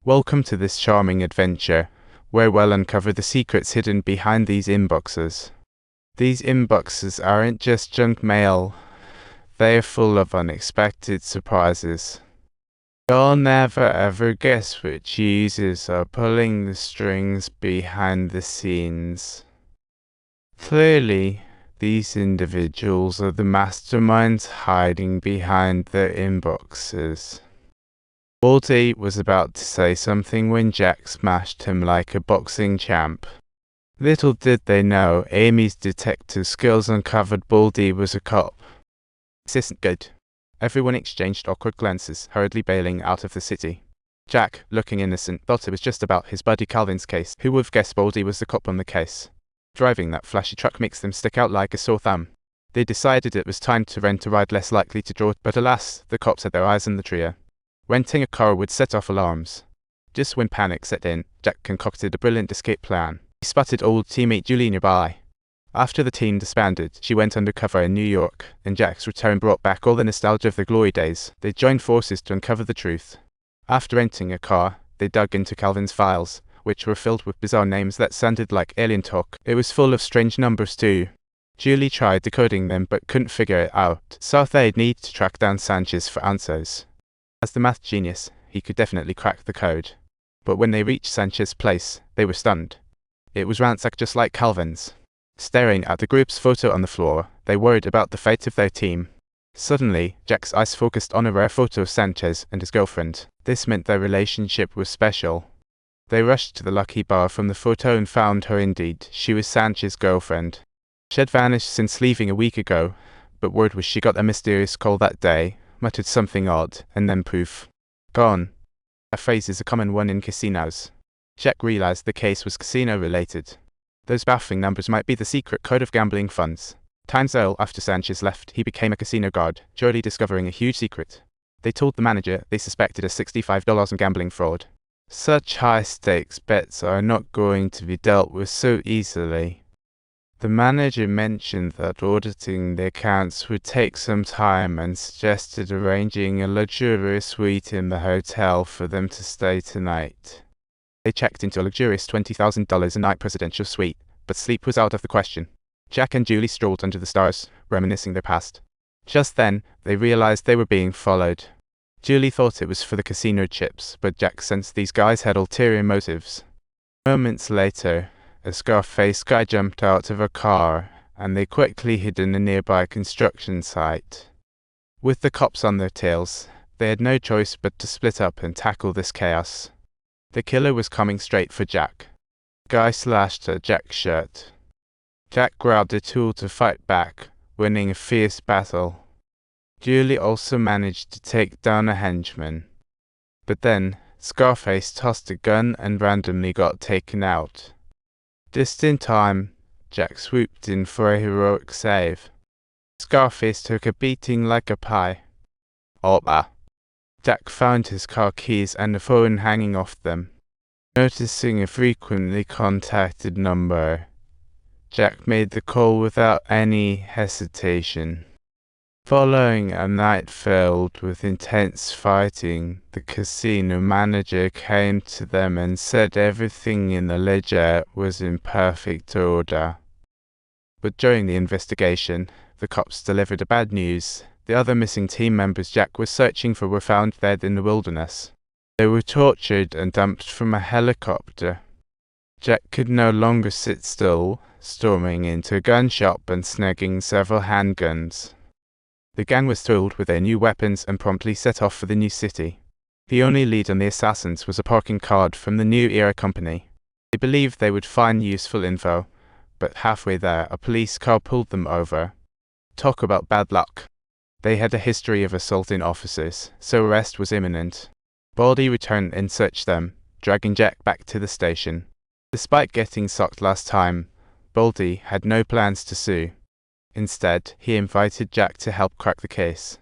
Welcome to this charming adventure, where we'll uncover the secrets hidden behind these inboxes. These inboxes aren't just junk mail, they're full of unexpected surprises. You'll never ever guess which users are pulling the strings behind the scenes. Clearly, these individuals are the masterminds hiding behind their inboxes. Baldy was about to say something when Jack smashed him like a boxing champ. Little did they know, Amy's detective skills uncovered Baldy was a cop. This isn't good. Everyone exchanged awkward glances, hurriedly bailing out of the city. Jack, looking innocent, thought it was just about his buddy Calvin's case. Who would have guessed Baldy was the cop on the case? Driving that flashy truck makes them stick out like a sore thumb. They decided it was time to rent a ride less likely to draw, but alas, the cops had their eyes on the trio. Renting a car would set off alarms. Just when panic set in, Jack concocted a brilliant escape plan. He spotted old teammate Julie nearby. After the team disbanded, she went undercover in New York, and Jack's return brought back all the nostalgia of the glory days. They joined forces to uncover the truth. After renting a car, they dug into Calvin's files, which were filled with bizarre names that sounded like alien talk. It was full of strange numbers too. Julie tried decoding them but couldn't figure it out, so they'd need to track down Sanchez for answers. As the math genius, he could definitely crack the code. But when they reached Sanchez's place, they were stunned. It was ransacked just like Calvin's. Staring at the group's photo on the floor, they worried about the fate of their team. Suddenly, Jack's eyes focused on a rare photo of Sanchez and his girlfriend. This meant their relationship was special. They rushed to the lucky bar from the photo and found her indeed. She was Sanchez's girlfriend. She had vanished since leaving a week ago, but word was she got a mysterious call that day, muttered something odd, and then poof. Gone. That phrase is a common one in casinos. Jack realized the case was casino-related. Those baffling numbers might be the secret code of gambling funds. Turns out, after Sanchez left, he became a casino guard, surely discovering a huge secret. They told the manager they suspected a $65 in gambling fraud. Such high-stakes bets are not going to be dealt with so easily. The manager mentioned that auditing the accounts would take some time and suggested arranging a luxurious suite in the hotel for them to stay tonight. They checked into a luxurious $20,000 a night presidential suite, but sleep was out of the question. Jack and Julie strolled under the stars, reminiscing their past. Just then, they realized they were being followed. Julie thought it was for the casino chips, but Jack sensed these guys had ulterior motives. Moments later, a scar-faced guy jumped out of a car, and they quickly hid in a nearby construction site. With the cops on their tails, they had no choice but to split up and tackle this chaos. The killer was coming straight for Jack. The guy slashed at Jack's shirt. Jack grabbed a tool to fight back, winning a fierce battle. Julie also managed to take down a henchman. But then, Scarface tossed a gun and randomly got taken out. Just in time, Jack swooped in for a heroic save. Scarface took a beating like a pie. Opa. Jack found his car keys and a phone hanging off them. Noticing a frequently contacted number, Jack made the call without any hesitation. Following a night filled with intense fighting, the casino manager came to them and said everything in the ledger was in perfect order. But during the investigation, the cops delivered a bad news. The other missing team members Jack was searching for were found dead in the wilderness. They were tortured and dumped from a helicopter. Jack could no longer sit still, storming into a gun shop and snagging several handguns. The gang was thrilled with their new weapons and promptly set off for the new city. The only lead on the assassins was a parking card from the New Era company. They believed they would find useful info, but halfway there, a police car pulled them over. Talk about bad luck. They had a history of assaulting officers, so arrest was imminent. Baldy returned and searched them, dragging Jack back to the station. Despite getting socked last time, Baldy had no plans to sue. Instead, he invited Jack to help crack the case.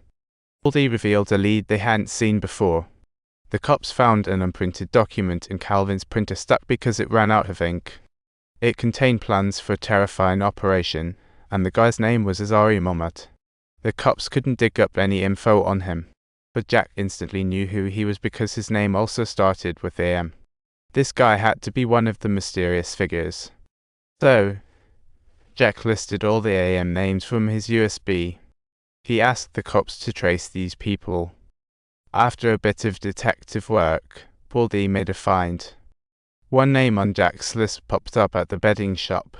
Baldy revealed a lead they hadn't seen before. The cops found an unprinted document in Calvin's printer stuck because it ran out of ink. It contained plans for a terrifying operation, and the guy's name was Azari Momat. The cops couldn't dig up any info on him. but Jack instantly knew who he was because his name also started with AM. This guy had to be one of the mysterious figures. So, Jack listed all the AM names from his USB. He asked the cops to trace these people. After a bit of detective work, Paul D made a find. One name on Jack's list popped up at the bedding shop.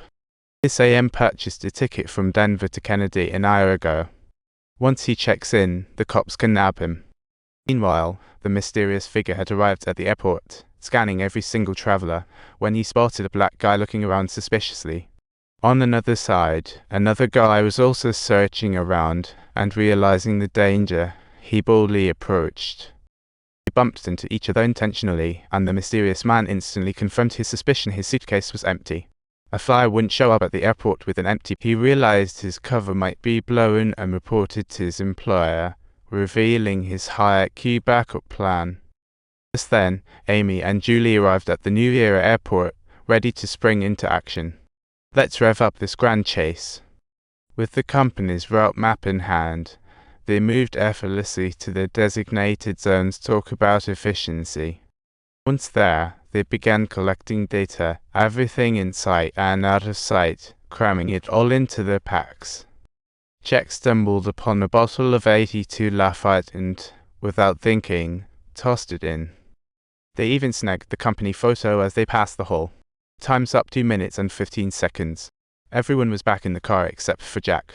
This AM purchased a ticket from Denver to Kennedy an hour ago. Once he checks in, the cops can nab him. Meanwhile, the mysterious figure had arrived at the airport, scanning every single traveler, when he spotted a black guy looking around suspiciously. On another side, another guy was also searching around, and realizing the danger, he boldly approached. They bumped into each other intentionally, and the mysterious man instantly confirmed his suspicion his suitcase was empty. A flyer wouldn't show up at the airport with an empty. He realized his cover might be blown and reported to his employer, revealing his high IQ backup plan. Just then, Amy and Julie arrived at the New Era airport, ready to spring into action. Let's rev up this grand chase. With the company's route map in hand, they moved effortlessly to the designated zones to talk about efficiency. Once there, they began collecting data, everything in sight and out of sight, cramming it all into their packs. Jack stumbled upon a bottle of 82 Lafayette and, without thinking, tossed it in. They even snagged the company photo as they passed the hall. Time's up 2 minutes and 15 seconds. Everyone was back in the car except for Jack.